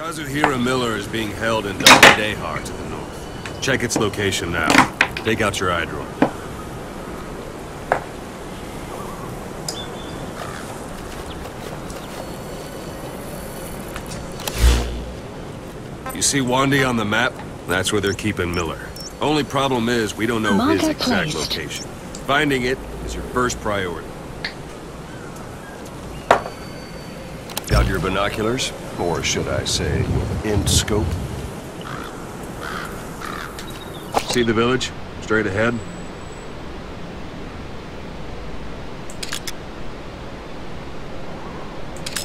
Kazuhira Miller is being held in Dehar to the north. Check its location now. Take out your eye drone. You see Wandi on the map? That's where they're keeping Miller. Only problem is, we don't know his exact location. Finding it is your first priority. Got your binoculars? Or should I say, in scope? See the village? Straight ahead?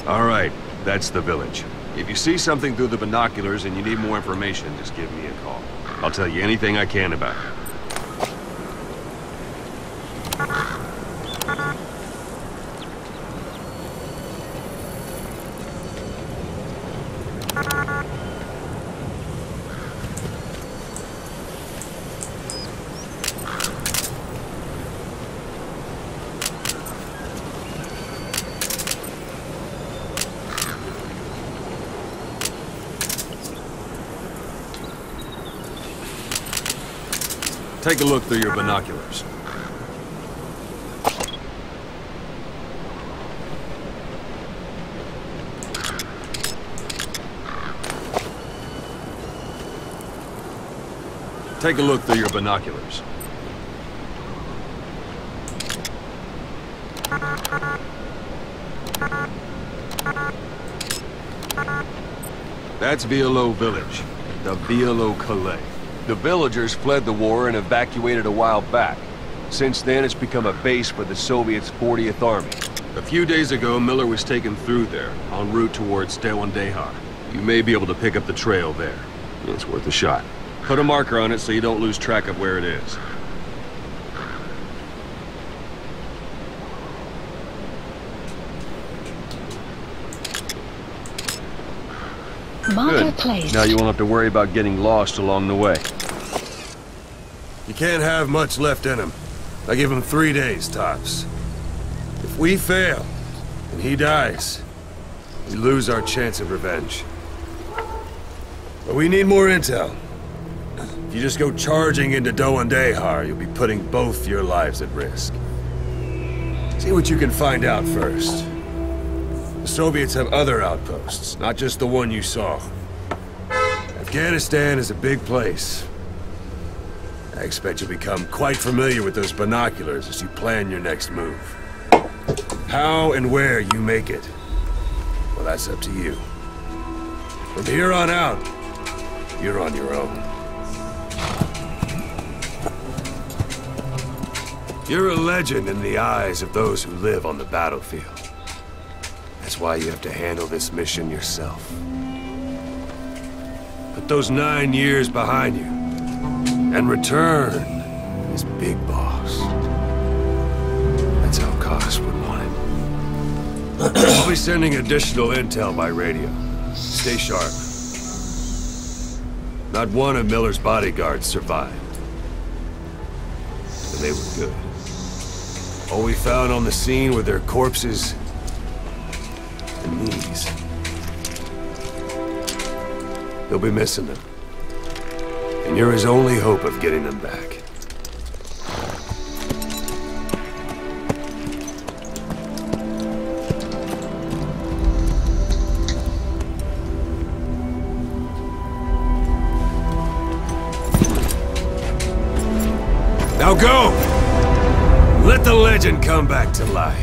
Alright, that's the village. If you see something through the binoculars and you need more information, just give me a call. I'll tell you anything I can about it. Take a look through your binoculars. Take a look through your binoculars. That's Violo Village, the Violo Calais. The villagers fled the war and evacuated a while back. Since then, it's become a base for the Soviets' 40th Army. A few days ago, Miller was taken through there, en route towards Dehar. You may be able to pick up the trail there. It's worth a shot. Put a marker on it so you don't lose track of where it is. Marker placed. Now you won't have to worry about getting lost along the way. You can't have much left in him. I give him 3 days, tops. If we fail, and he dies, we lose our chance of revenge. But we need more intel. If you just go charging into Dehar, you'll be putting both your lives at risk. See what you can find out first. The Soviets have other outposts, not just the one you saw. Afghanistan is a big place. I expect you'll become quite familiar with those binoculars as you plan your next move. How and where you make it, well, that's up to you. From here on out, you're on your own. You're a legend in the eyes of those who live on the battlefield. That's why you have to handle this mission yourself. Put those 9 years behind you, and return as Big Boss. That's how Koss would want it. I'll be sending additional intel by radio. Stay sharp. Not one of Miller's bodyguards survived. And they were good. All we found on the scene were their corpses and knees. You'll be missing them. And you're his only hope of getting them back. Now go! Let the legend come back to life.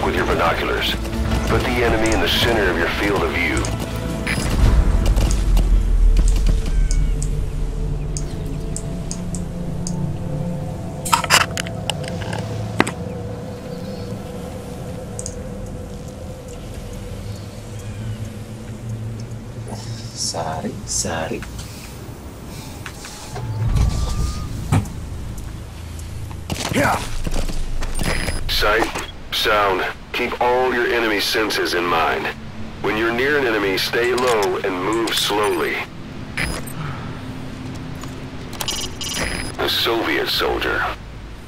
with your binoculars. Put the enemy in the center of your field of view. Sari. Sight, sound, keep all your enemy senses in mind. When you're near an enemy, stay low and move slowly. A Soviet soldier.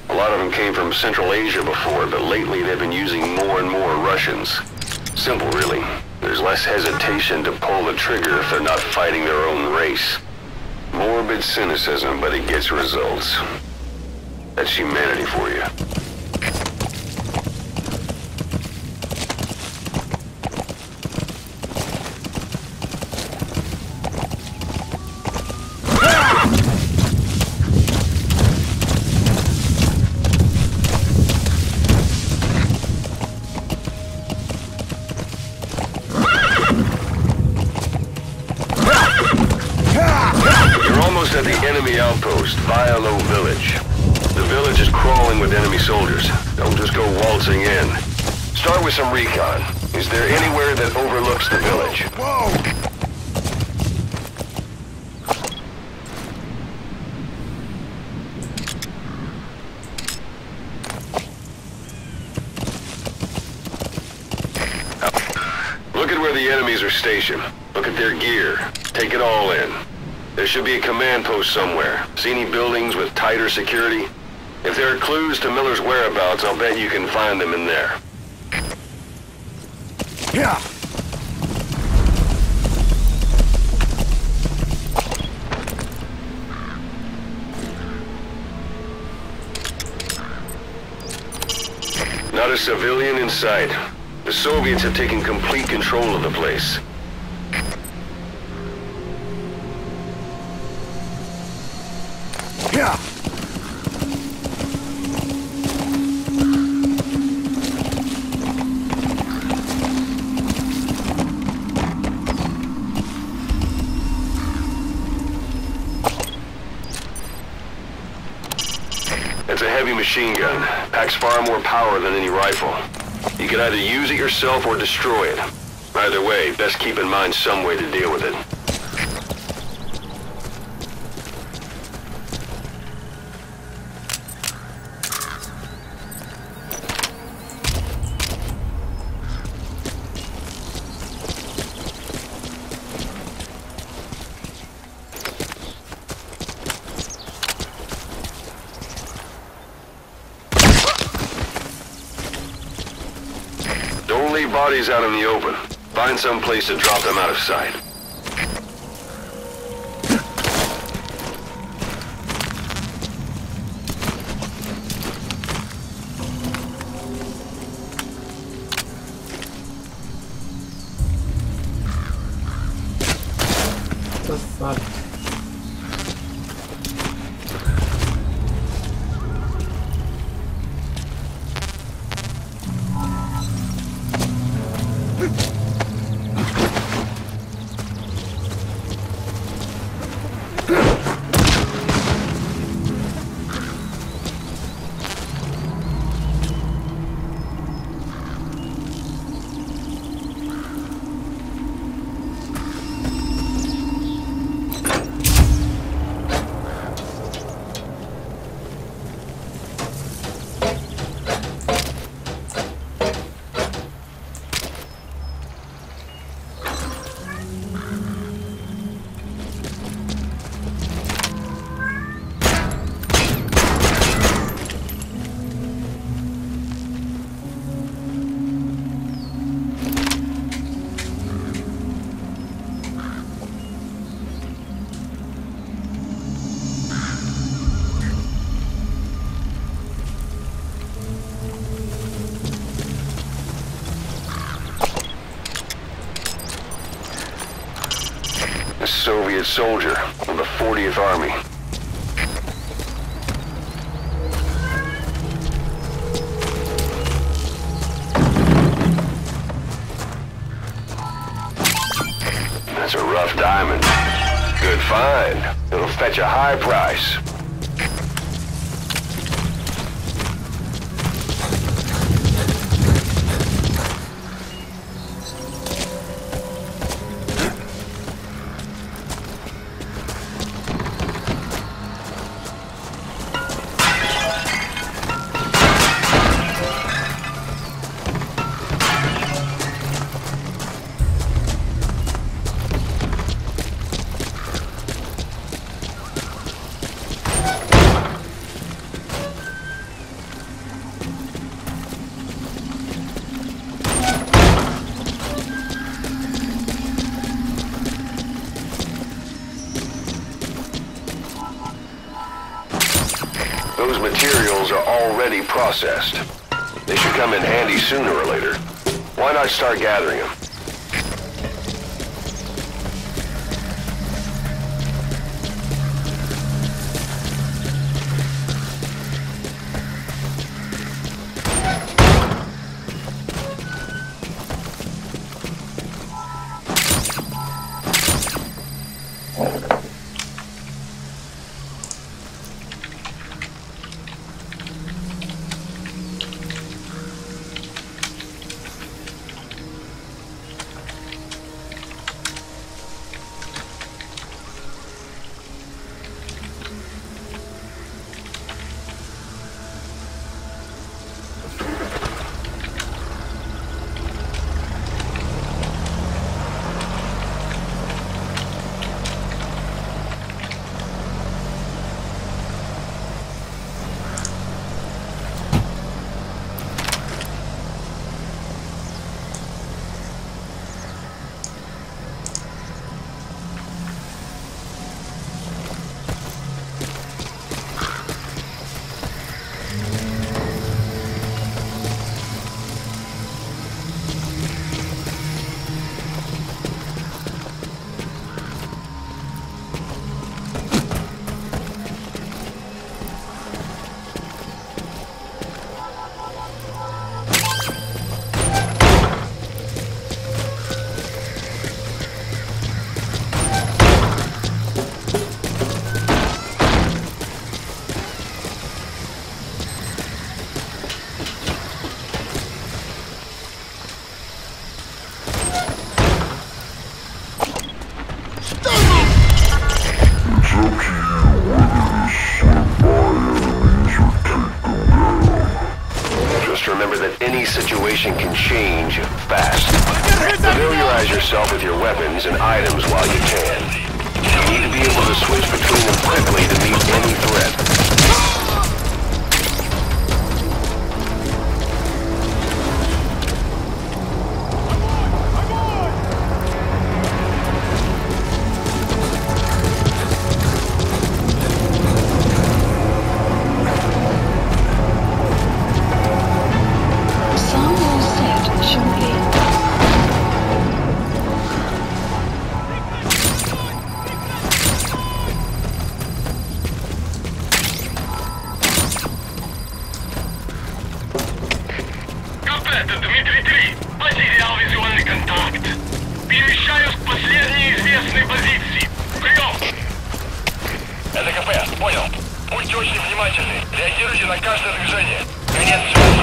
A lot of them came from Central Asia before, but lately they've been using more and more Russians. Simple, really. There's less hesitation to pull the trigger if they're not fighting their own race. Morbid cynicism, but it gets results. That's humanity for you. At the enemy outpost, Vialo Village. The village is crawling with enemy soldiers. Don't just go waltzing in. Start with some recon. Is there anywhere that overlooks the village? Whoa! Look at where the enemies are stationed. Look at their gear. Take it all in. There should be a command post somewhere. See any buildings with tighter security? If there are clues to Miller's whereabouts, I'll bet you can find them in there. Yeah. Not a civilian in sight. The Soviets have taken complete control of the place. Yeah. It's a heavy machine gun. Packs far more power than any rifle. You can either use it yourself or destroy it. Either way, best keep in mind some way to deal with it. Don't leave bodies out in the open. Find some place to drop them out of sight. What the fuck? A Soviet soldier of the 40th Army. fetch a high price. Those materials are already processed. They should come in handy sooner or later. Why not start gathering them? Situation can change fast. Familiarize yourself with your weapons and items while you can. You need to be able to switch between them quickly to meet any threat. Реагируйте на каждое движение. Конец связи.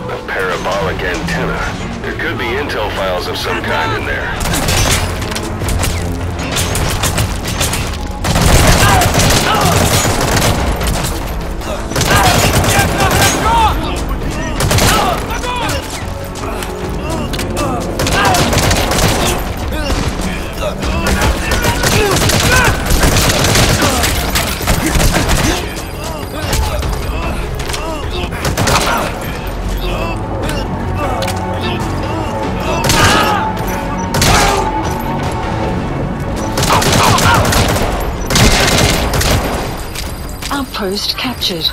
A parabolic antenna. There could be intel files of some kind in there. Outpost captured.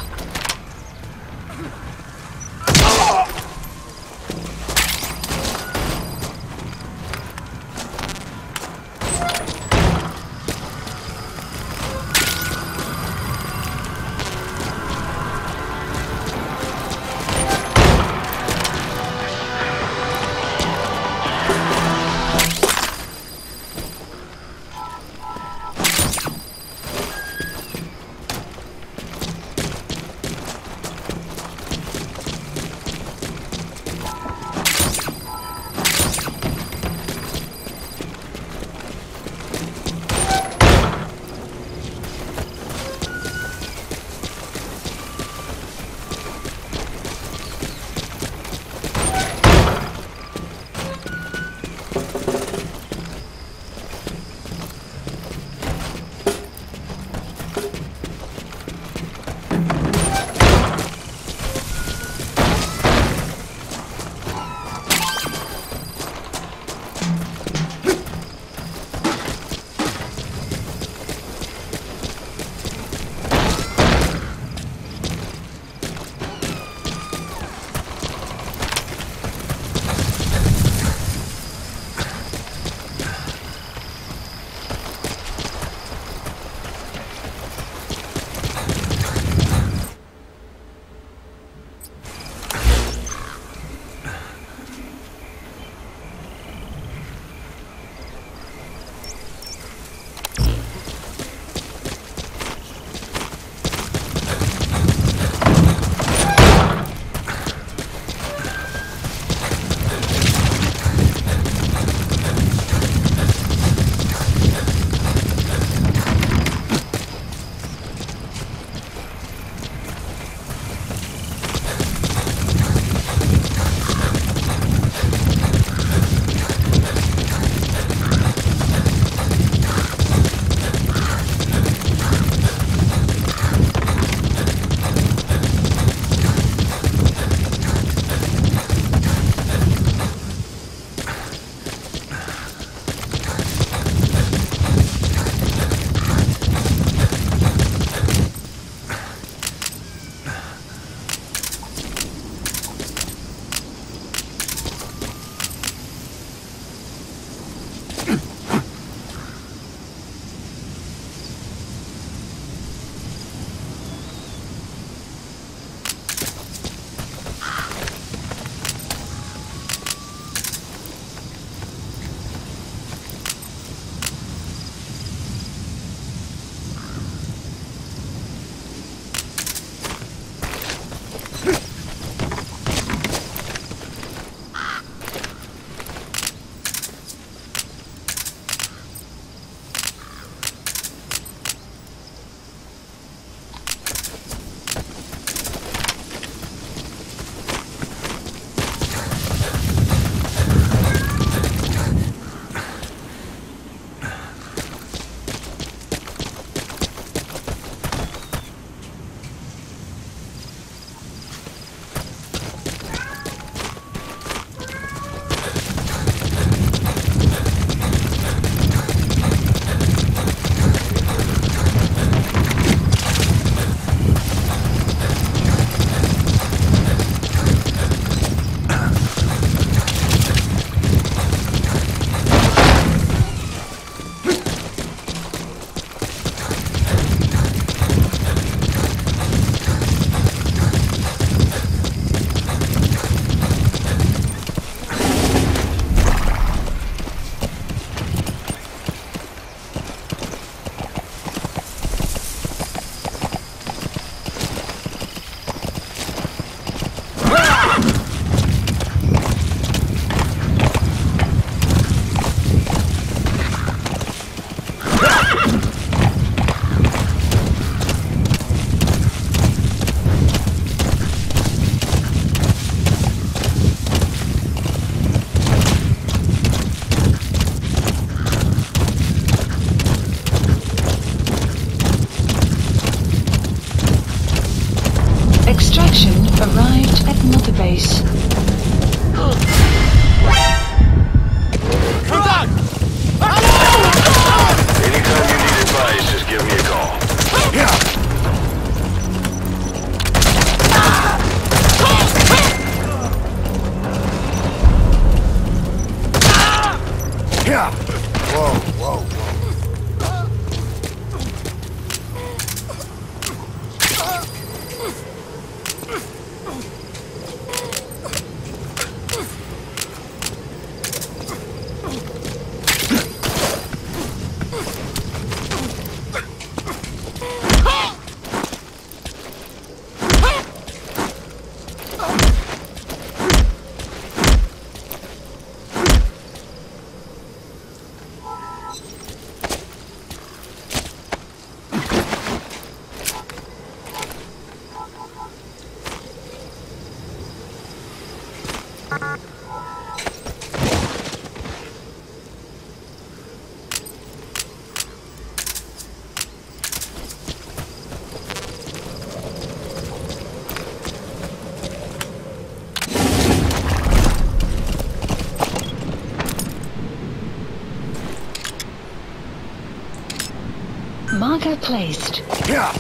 Marker placed. Yeah.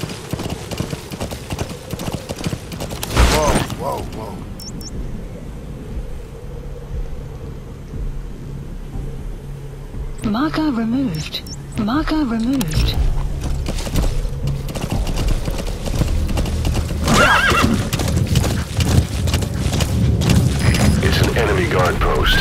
Whoa, whoa, whoa. Marker removed. Marker removed. It's an enemy guard post.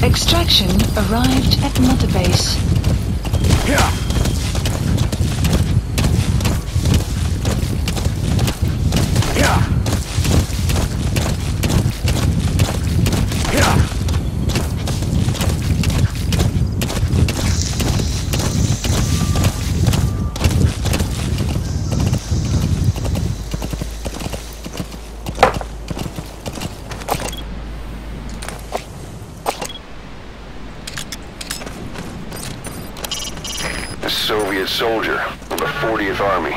Extraction arrived at Mother Base. Yeah. Yeah. Yeah. A Soviet soldier of the 40th Army.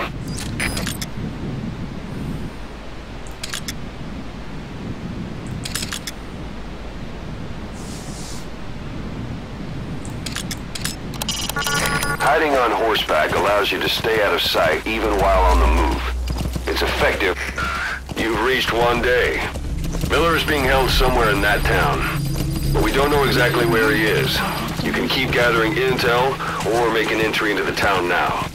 Hiding on horseback allows you to stay out of sight even while on the move. It's effective. You've reached one day. Miller is being held somewhere in that town, but we don't know exactly where he is. You can keep gathering intel or make an entry into the town now.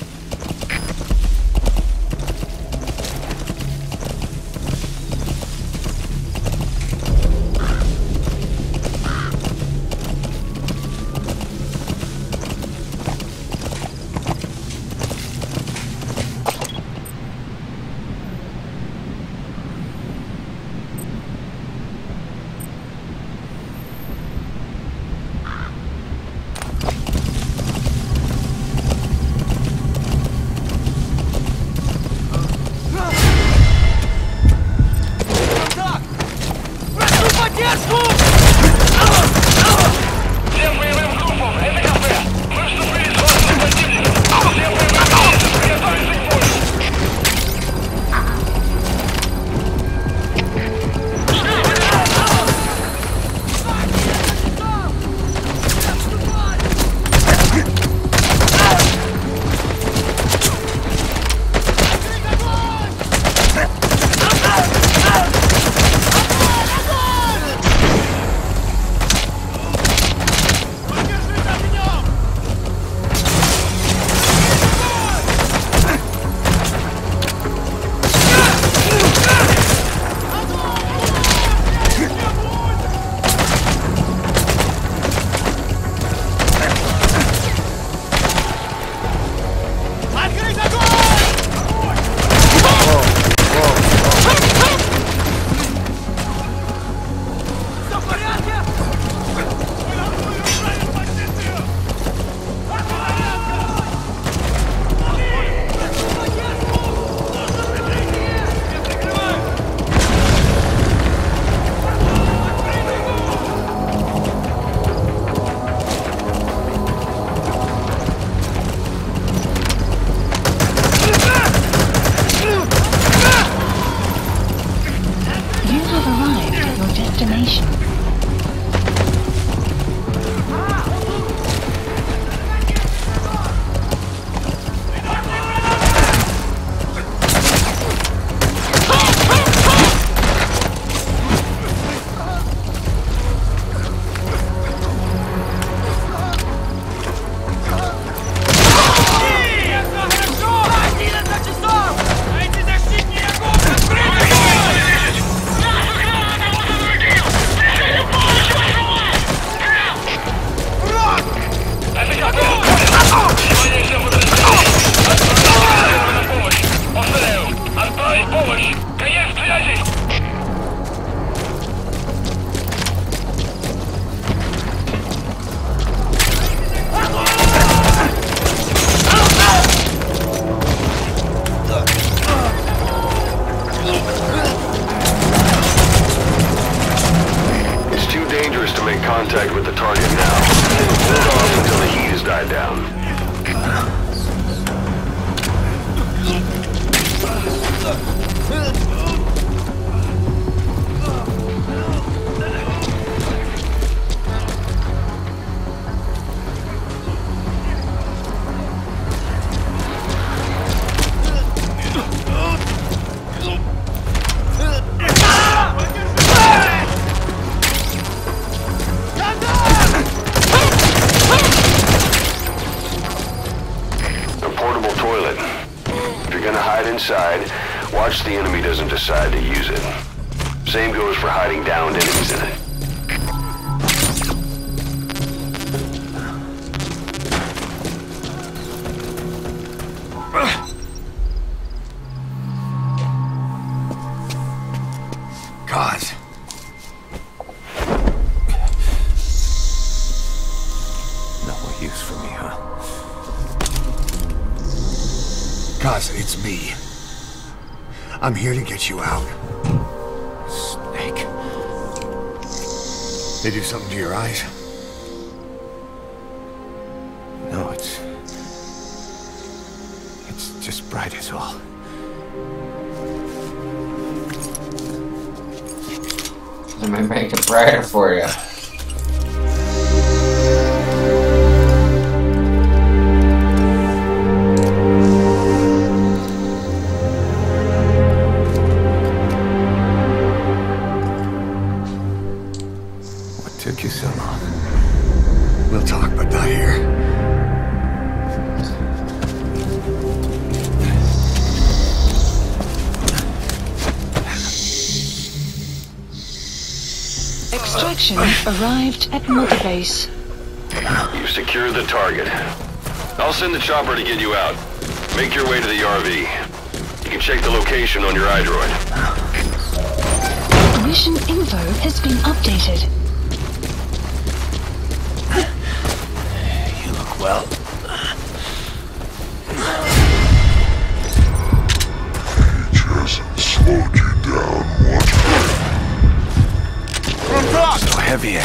make contact with the target now. Hold off until the heat has died down. Inside, watch the enemy doesn't decide to use it. Same goes for hiding downed enemies in it. God. No more use for me, huh? Cause it's me. I'm here to get you out. Snake. They do something to your eyes? No, it's just bright as all. Let me make it brighter for you. Took you so long. We'll talk, but not here. Extraction arrived at Mother Base. You've secured the target. I'll send the chopper to get you out. Make your way to the RV. You can check the location on your iDroid. Mission info has been updated. Well, He just slowed you down one. So heavy.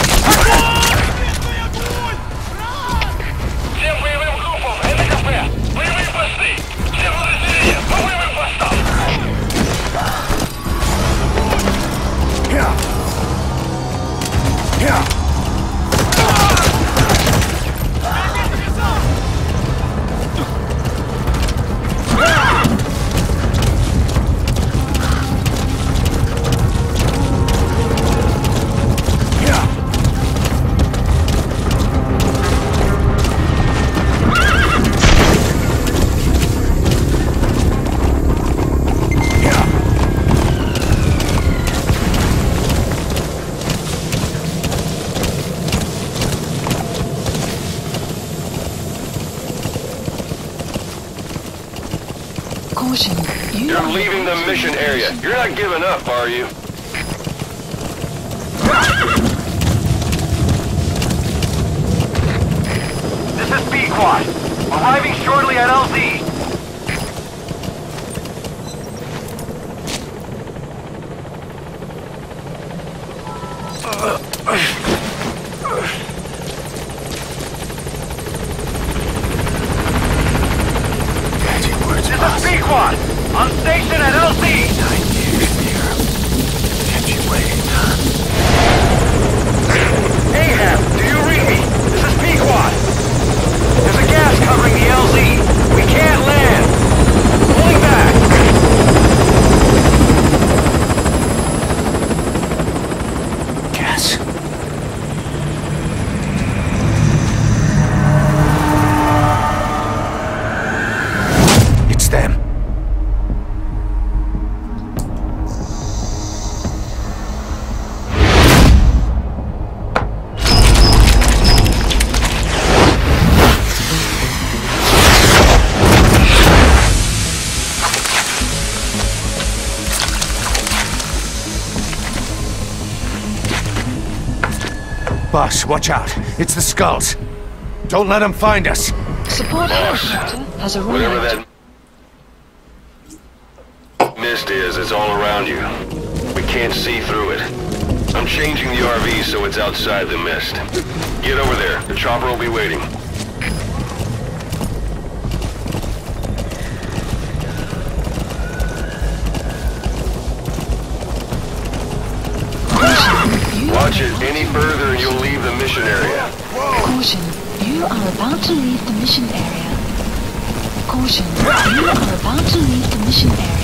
Caution, You're leaving the mission area. You're not giving up, are you? This is B-Quad. Arriving shortly at LZ. This is B-Quad. On station at LZ. 9 years here. Kept you waiting, huh? Ahab, do you read me? This is P-Quad. There's a gas covering the LZ. We can't land. Pulling back. Gas. It's them. Boss, watch out. It's the skulls. Don't let them find us. Support helicopter has Whatever arrived. that mist is, it's all around you. We can't see through it. I'm changing the RV so it's outside the mist. Get over there. The chopper will be waiting. Watch it any further and you'll leave the mission area. Caution, you are about to leave the mission area. Caution, you are about to leave the mission area.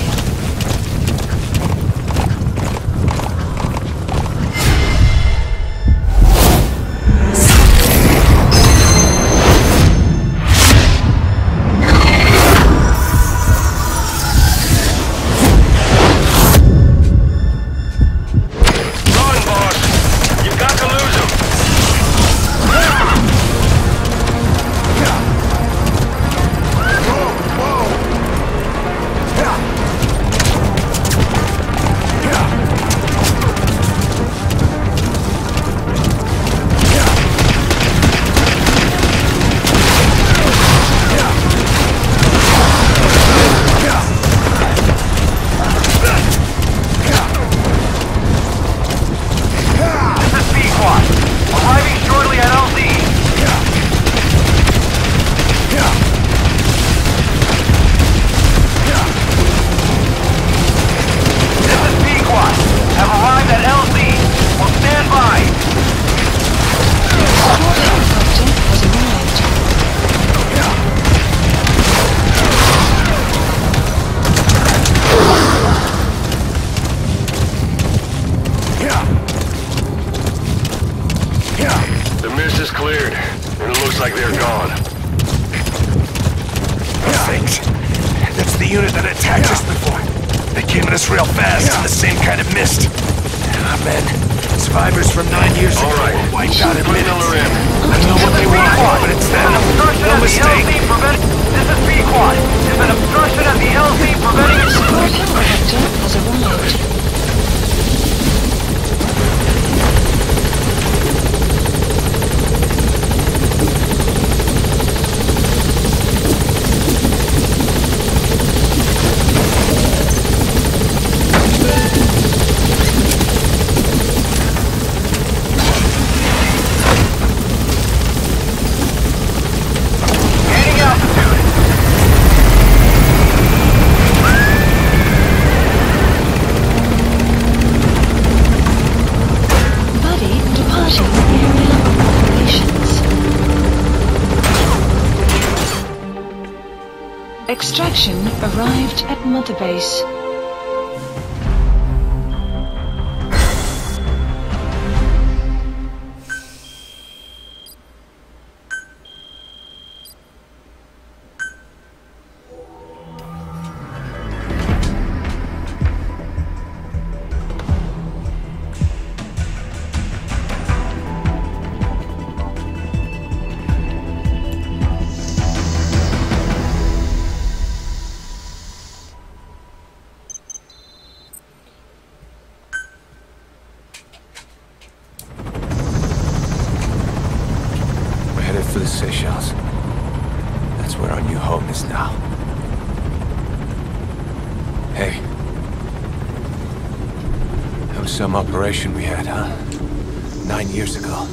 Extraction arrived at Mother Base. For the Seychelles. That's where our new home is now. Hey. That was some operation we had, huh? 9 years ago.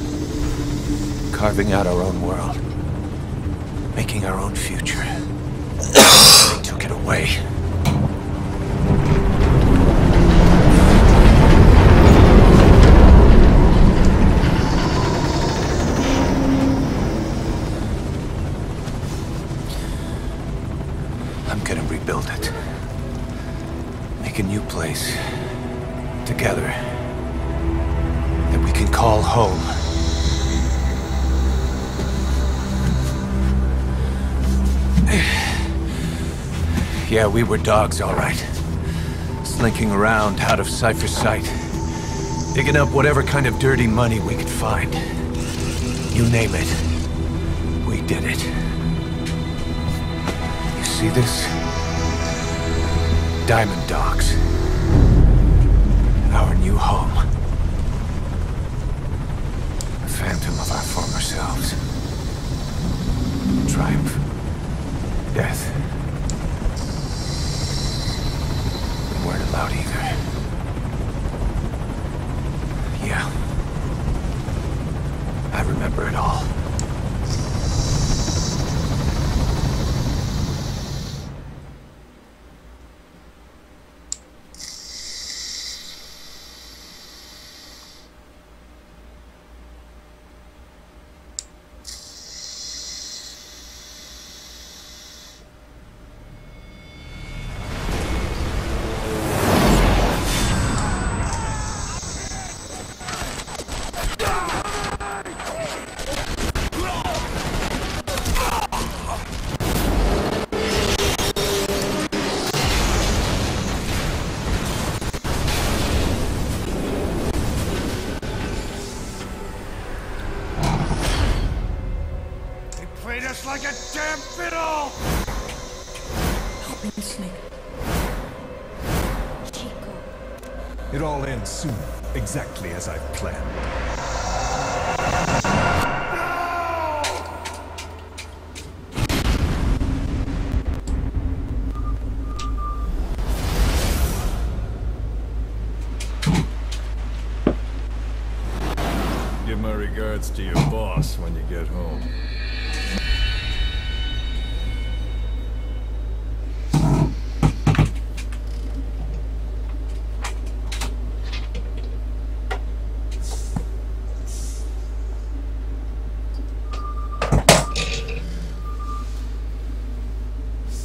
Carving out our own world. Making our own future. They took it away. Build it. Make a new place. Together. That we can call home. Yeah, we were dogs, all right. Slinking around out of Cypher's sight. Digging up whatever kind of dirty money we could find. You name it. We did it. You see this? Diamond Dogs. Our new home. A phantom of our former selves. Triumph. Death. We weren't allowed either. Yeah. I remember it all. Just like a damn fiddle! Help me, Snake. Chico. It all ends soon, exactly as I've planned. Give my regards to your boss when you get home.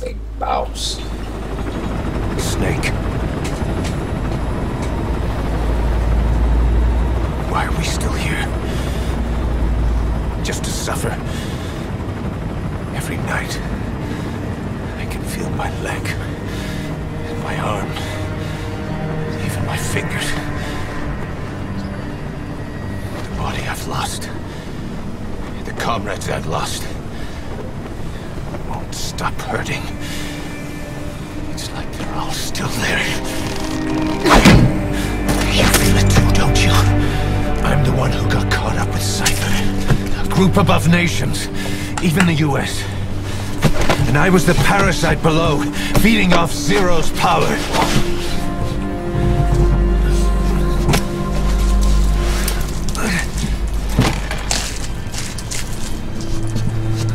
Big boss. Snake. Why are we still here? Just to suffer. Every night, I can feel my leg, and my arm, even my fingers. The body I've lost, the comrades I've lost, won't stop hurting. It's like they're all still there. You feel it too, don't you? I'm the one who got caught up with Cypher. A group above nations, even the US. And I was the parasite below, feeding off Zero's power.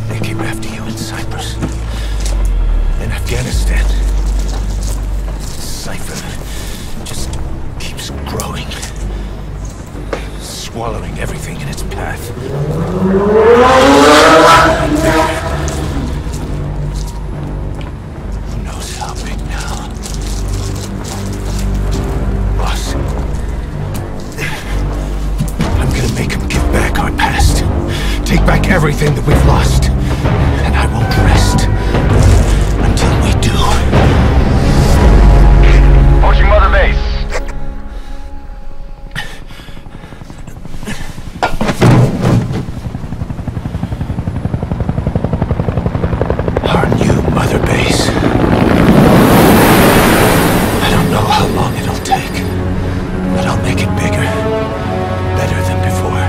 They came after you in Cyprus. In Afghanistan. Cypher just keeps growing. Swallowing everything in its path. Who knows how big now? Boss. I'm gonna make him give back our past. Take back everything that we've lost. And I won't rest until we do. Approaching Mother Base. Our new Mother Base. I don't know how long it'll take, but I'll make it bigger. Better than before.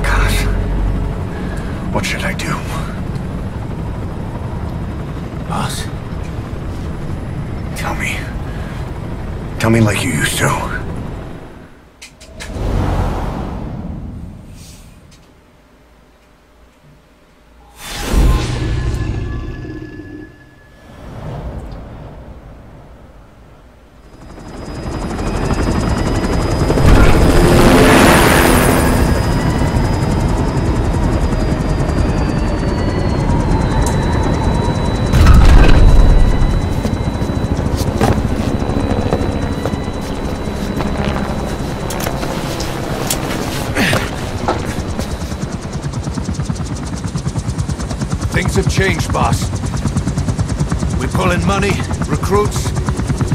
Gosh. What should I do? Boss? Tell me. Tell me like you used to. Things have changed, boss. We pull in money, recruits,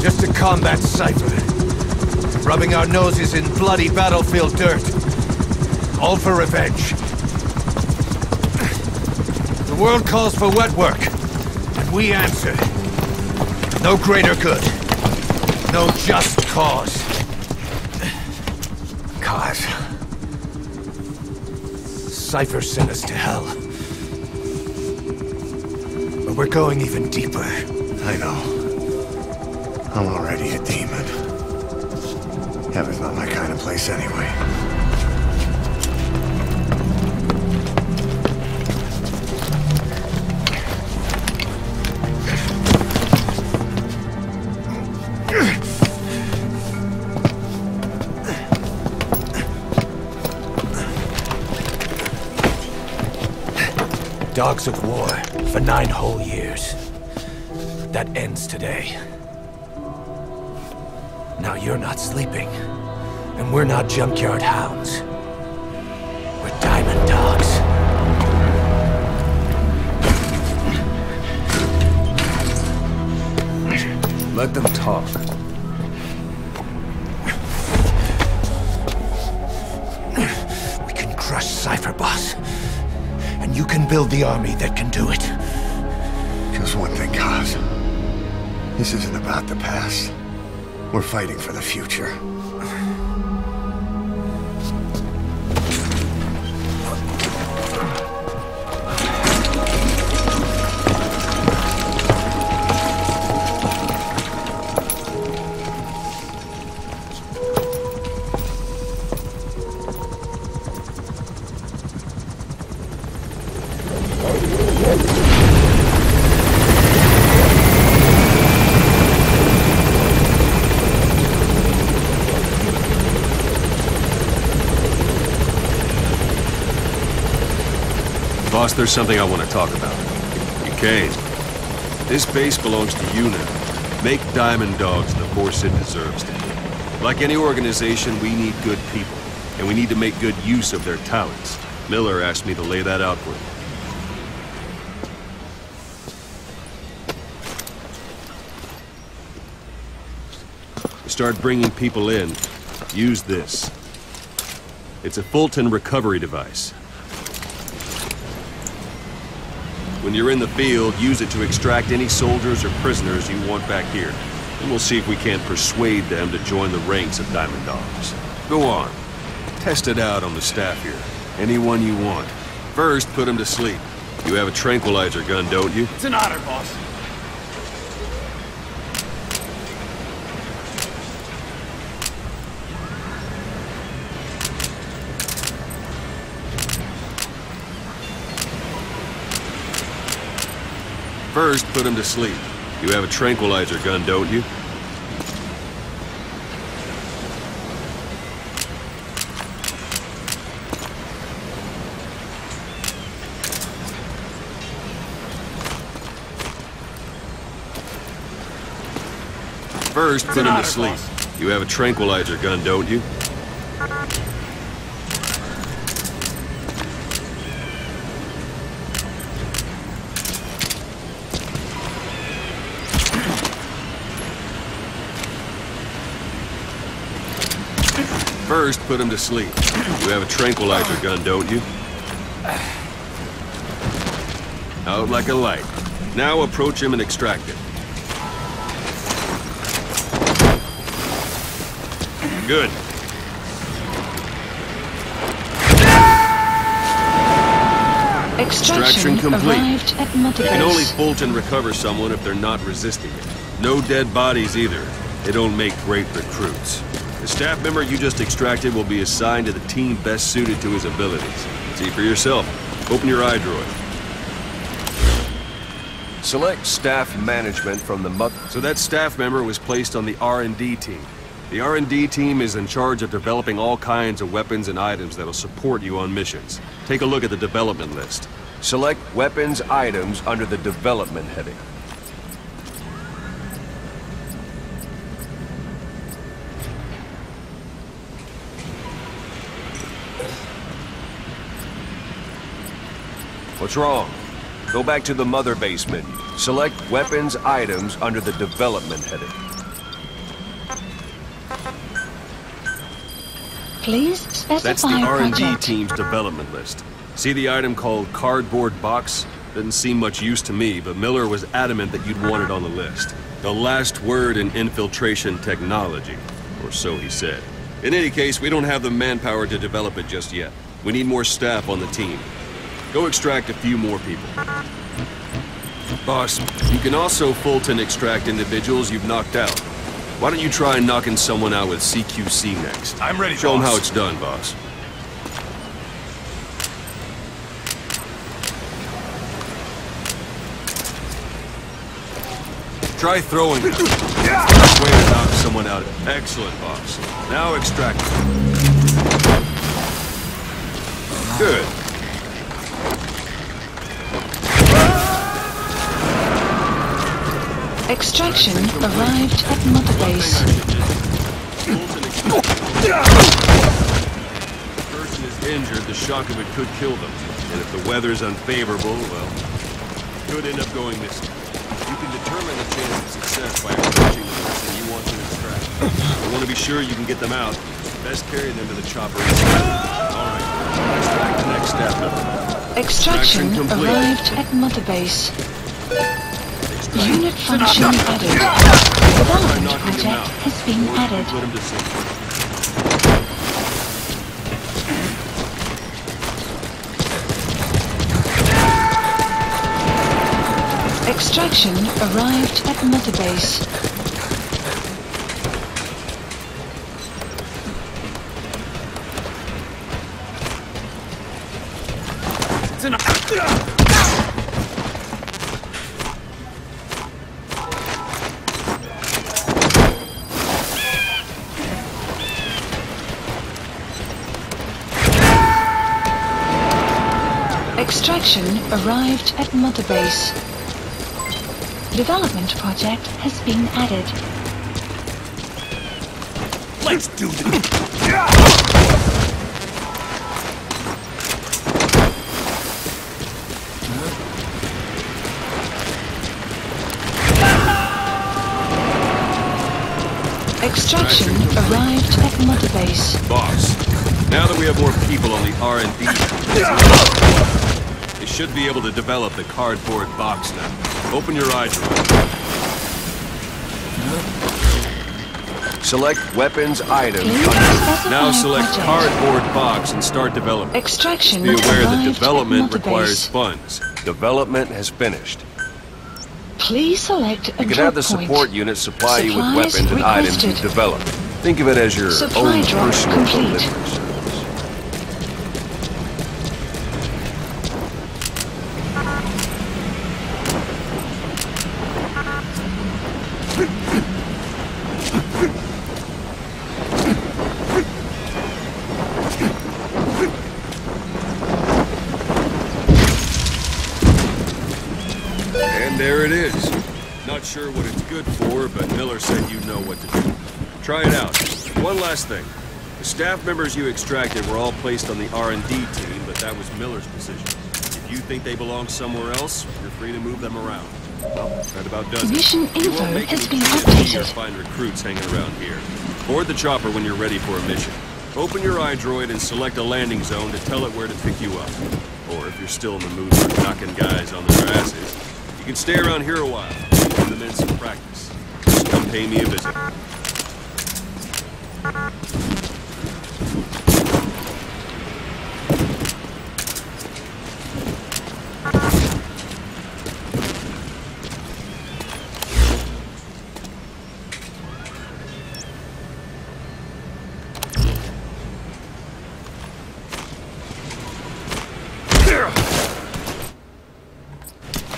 just to combat Cypher. Rubbing our noses in bloody battlefield dirt. All for revenge. The world calls for wet work, and we answer. No greater good. No just cause. Cause. Cypher sent us to hell. But we're going even deeper. I know. I'm already a demon. Heaven's not my kind of place anyway. Dogs of war for 9 whole years. That ends today. Now you're not sleeping, and we're not junkyard hounds. We're diamond dogs. Let them talk. We can crush Cypher, boss. And you can build the army that can do it. Just one thing, Kaz. This isn't about the past. We're fighting for the future. Boss, there's something I want to talk about. Kane, this base belongs to you now. Make Diamond Dogs the force it deserves to be. Like any organization, we need good people, and we need to make good use of their talents. Miller asked me to lay that out for you. Start bringing people in. Use this. It's a Fulton recovery device. When you're in the field, use it to extract any soldiers or prisoners you want back here. And we'll see if we can't persuade them to join the ranks of Diamond Dogs. Go on. Test it out on the staff here. Anyone you want. First, put them to sleep. You have a tranquilizer gun, don't you? It's an honor, boss. First, put him to sleep. You have a tranquilizer gun, don't you? First, put him to sleep. You have a tranquilizer gun, don't you? First, put him to sleep. You have a tranquilizer gun, don't you? Out like a light. Now approach him and extract it. Good. Extraction complete. Arrived at Mother You can only Base. Fulton recover someone if they're not resisting it. No dead bodies either. They don't make great recruits. The staff member you just extracted will be assigned to the team best suited to his abilities. See for yourself. Open your eye droid. Select staff management from the mother. So that staff member was placed on the R&D team. The R&D team is in charge of developing all kinds of weapons and items that'll support you on missions. Take a look at the development list. Select weapons items under the development heading. What's wrong? Go back to the Mother Base menu. Select weapons items under the development heading. Please specify That's the R&D project. team's development list. See the item called cardboard box? Doesn't seem much use to me, but Miller was adamant that you'd want it on the list. The last word in infiltration technology, or so he said. In any case, we don't have the manpower to develop it just yet. We need more staff on the team. Go extract a few more people. Boss, you can also Fulton extract individuals you've knocked out. Why don't you try knocking someone out with CQC next? I'm ready, Show them boss. how it's done, boss. Try throwing them. Best way to knock someone out. Excellent, boss. Now extract them. Good. Extraction arrived at Mother Base. If the person is injured, the shock of it could kill them. And if the weather's unfavorable, well, could end up going missing. You can determine the chance of success by approaching the person you want to extract. If you want to be sure you can get them out, best carry them to the chopper inside. All right, extract the next step. Extraction arrived at Mother Base. Unit function added. Development project has been added. Put him to sleep. Extraction arrived at Mother Base. Extraction arrived at Mother Base. Development project has been added. Let's do this. Extraction arrived at Mother Base. Boss, now that we have more people on the R&D, they should be able to develop the cardboard box now. Open your eye drive. Select weapons items. Now select cardboard box and start development. Extraction Be aware that arrived development at Mother requires Base. funds. Development has finished. Please select a You can drop have the point. support unit supply you with Supplies weapons and items requested. you've developed. Think of it as your Supply own drop personal complete. delivery service. And there it is. Not sure what it's good for, but Miller said you know what to do. Try it out. One last thing. The staff members you extracted were all placed on the R&D team, but that was Miller's decision. If you think they belong somewhere else, you're free to move them around. Well, that about does it. Mission You info won't make has any been trips updated. or find recruits hanging around here. Board the chopper when you're ready for a mission. Open your iDroid and select a landing zone to tell it where to pick you up. Or if you're still in the mood for knocking guys on their asses, you can stay around here a while. Give them in some practice. Just come pay me a visit.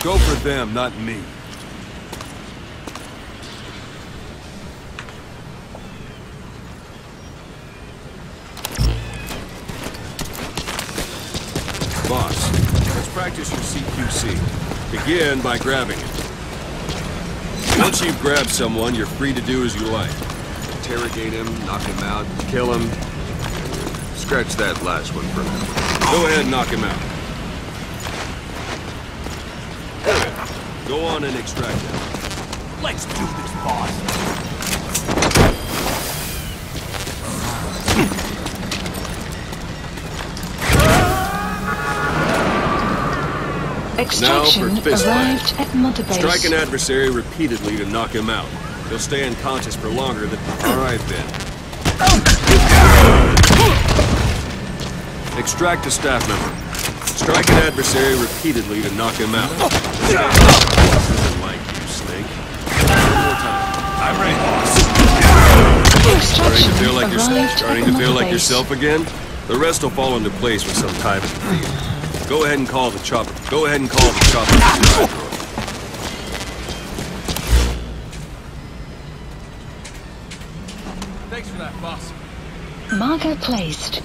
Go for them, not me. Boss, let's practice your CQC. Begin by grabbing it. Once you've grabbed someone, you're free to do as you like. Interrogate him, knock him out, kill him. Scratch that last one for now. Go ahead and knock him out. Go on and extract him. Let's do this, boss. Extraction Now for fist arrived fight. at Mother Base. Strike an adversary repeatedly to knock him out. He'll stay unconscious for longer than... Alright then. Extract a staff member. Strike an adversary repeatedly to knock him out. This isn't like you, Snake. One more time. I'm ready, boss. Extraction arrived Starting at to feel like base. yourself again? The rest will fall into place with some time in the field. Go ahead and call the chopper. Go ahead and call the chopper. Thanks for that, boss. Marker placed.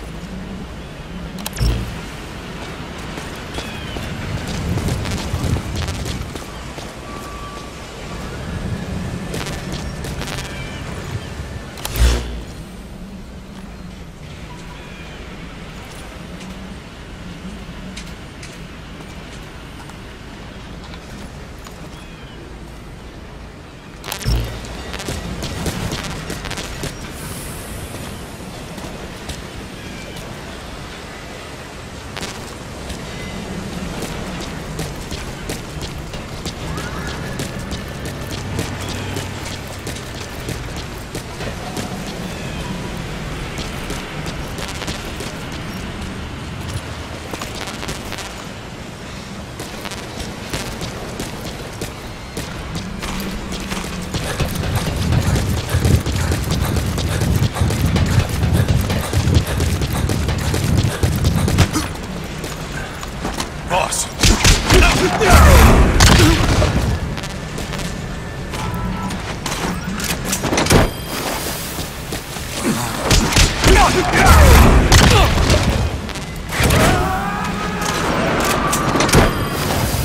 Boss!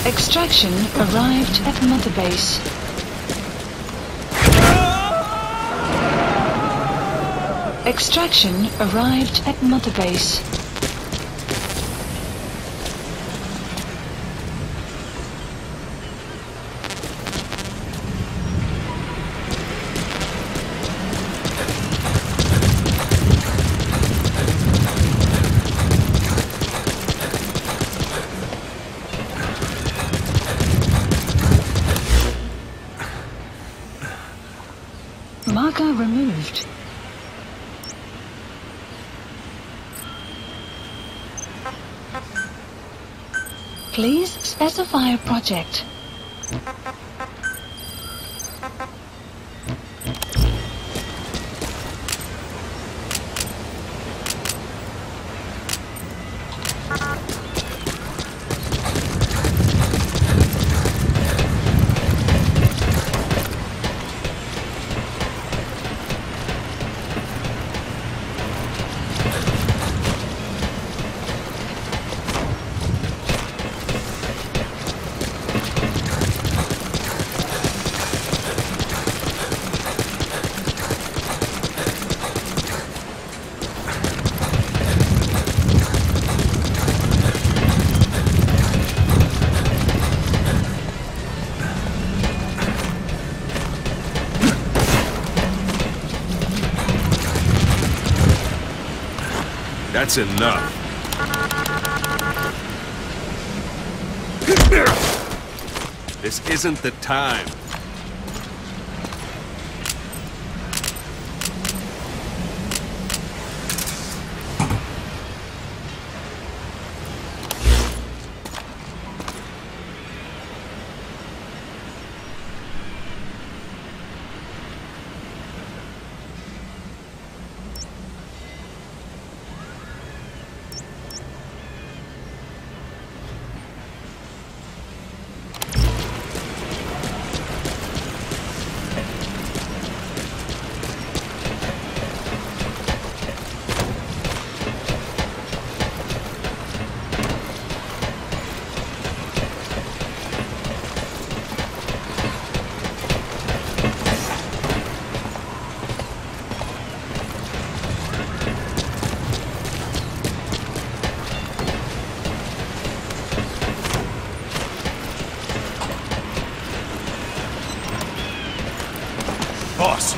Extraction arrived at Mother Base. Extraction arrived at Mother Base. Marker removed. Please specify a project. That's enough. This isn't the time. Boss!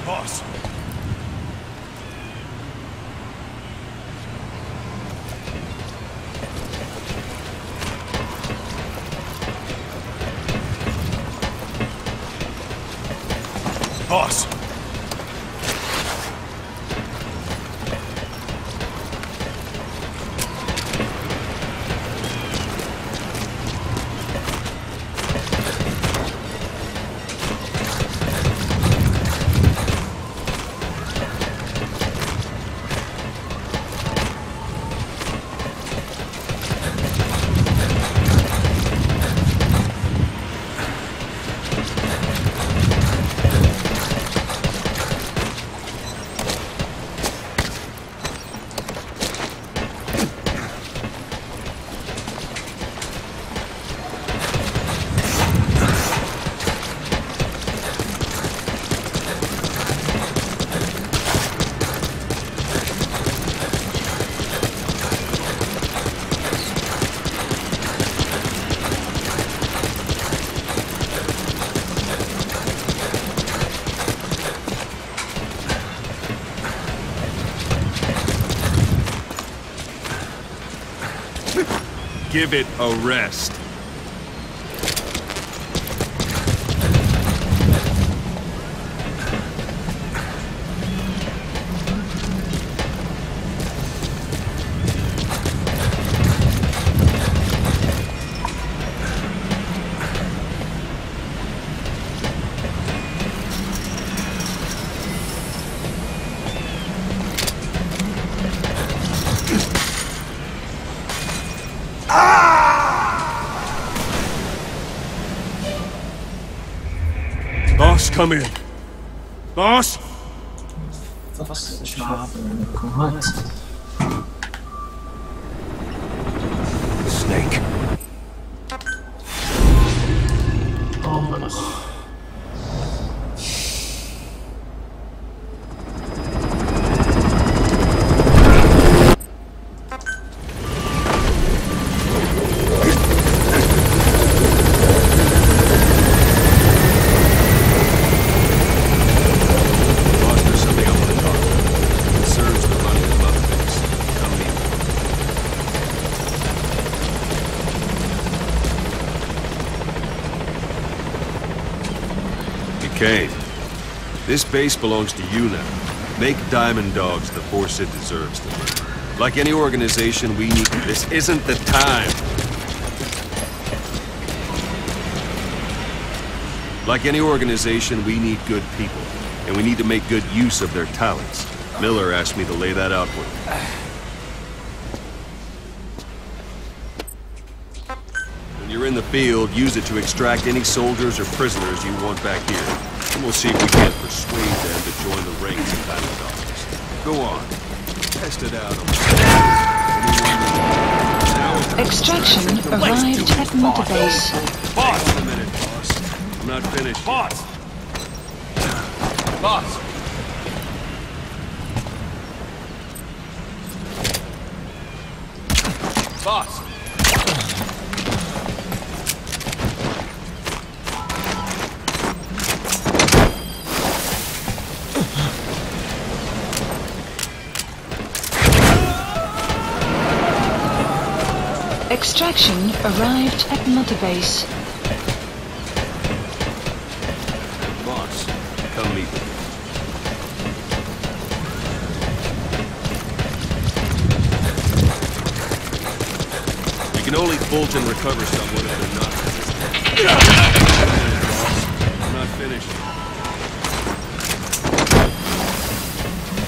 Boss! boss. Give it a rest. Boss, come in. Boss? Was ich haben gehört. Snake. Oh Mann. Kane, this base belongs to you now. Make Diamond Dogs the force it deserves to be. Like any organization, we need... This isn't the time! Like any organization, we need good people. And we need to make good use of their talents. Miller asked me to lay that out for you. When you're in the field, use it to extract any soldiers or prisoners you want back here. And we'll see if we can't persuade them to join the ranks of Diamond Dogs. Go on. Test it out. Extraction arrived at Mother Base. Boss! Wait a minute, boss. I'm not finished. Boss! Boss! Boss! Extraction arrived at Mother Base. Boss, come meet me. You can only bolt and recover someone if they're not resistant. I'm not finished.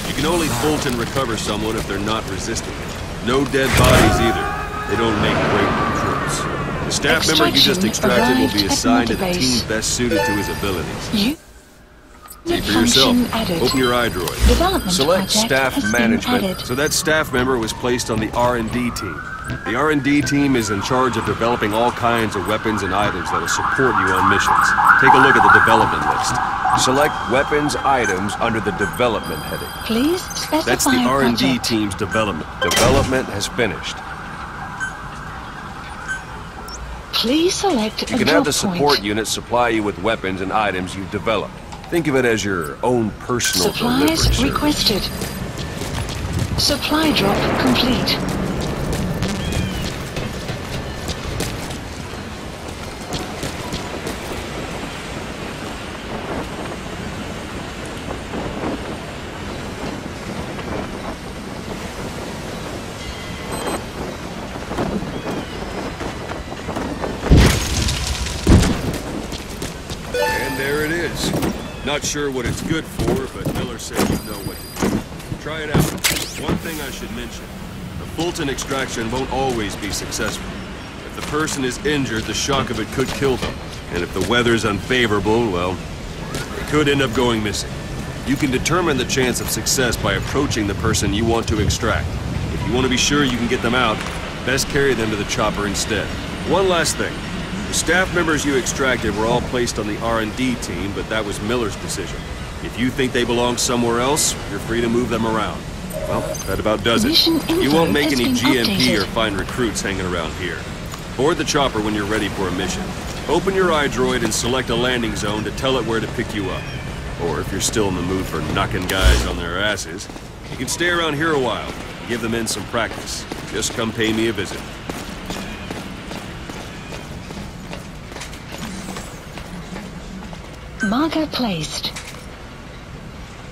You can only bolt and recover someone if they're not resistant. No dead bodies either. They don't make great recruits. The staff member you just extracted will be assigned to the team best suited to his abilities. See for yourself. Open your iDroid. Select staff management. So that staff member was placed on the R&D team. The R&D team is in charge of developing all kinds of weapons and items that will support you on missions. Take a look at the development list. Select weapons items under the development heading. Please specify That's the R&D project. team's development. Development has finished. Please select You a can drop have the support point. unit supply you with weapons and items you've developed. Think of it as your own personal delivery Supplies service. requested. Supply drop complete. is. Not sure what it's good for, but Miller said you know what to do. Try it out. One thing I should mention. The Fulton extraction won't always be successful. If the person is injured, the shock of it could kill them. And if the weather's unfavorable, well, they could end up going missing. You can determine the chance of success by approaching the person you want to extract. If you want to be sure you can get them out, best carry them to the chopper instead. One last thing. The staff members you extracted were all placed on the R&D team, but that was Miller's decision. If you think they belong somewhere else, you're free to move them around. Well, that about does it. You won't make any GMP or find recruits hanging around here. Board the chopper when you're ready for a mission. Open your iDroid and select a landing zone to tell it where to pick you up. Or if you're still in the mood for knocking guys on their asses, you can stay around here a while, give the men some practice. Just come pay me a visit. Marker placed.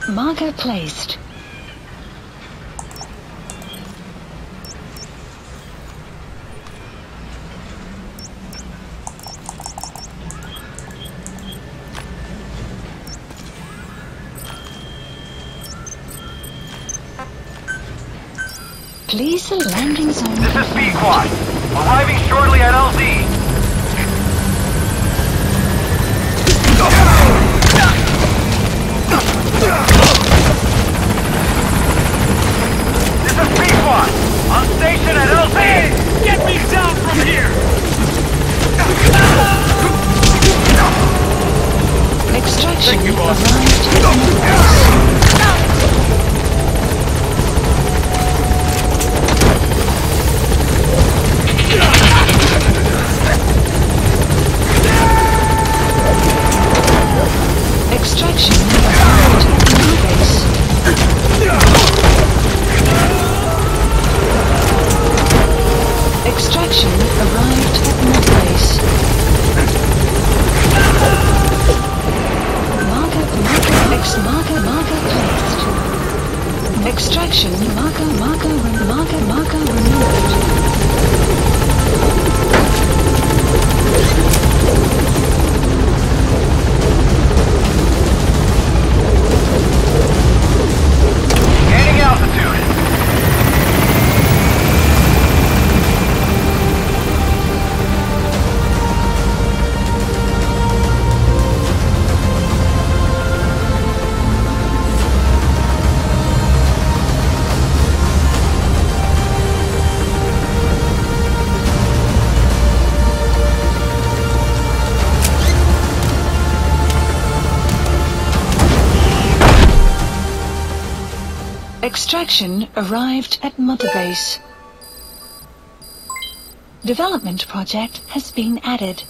Marker placed. Please the landing zone. This is B-Quad. Arriving shortly at LZ. This is B-Quad. On station at LZ. Get me down from here. Extraction Thank you, boss. arrived. Extraction arrived at new base. Extraction arrived at new base. Marker placed. Extraction marker removed. Gaining altitude. Extraction arrived at Mother Base. Development project has been added.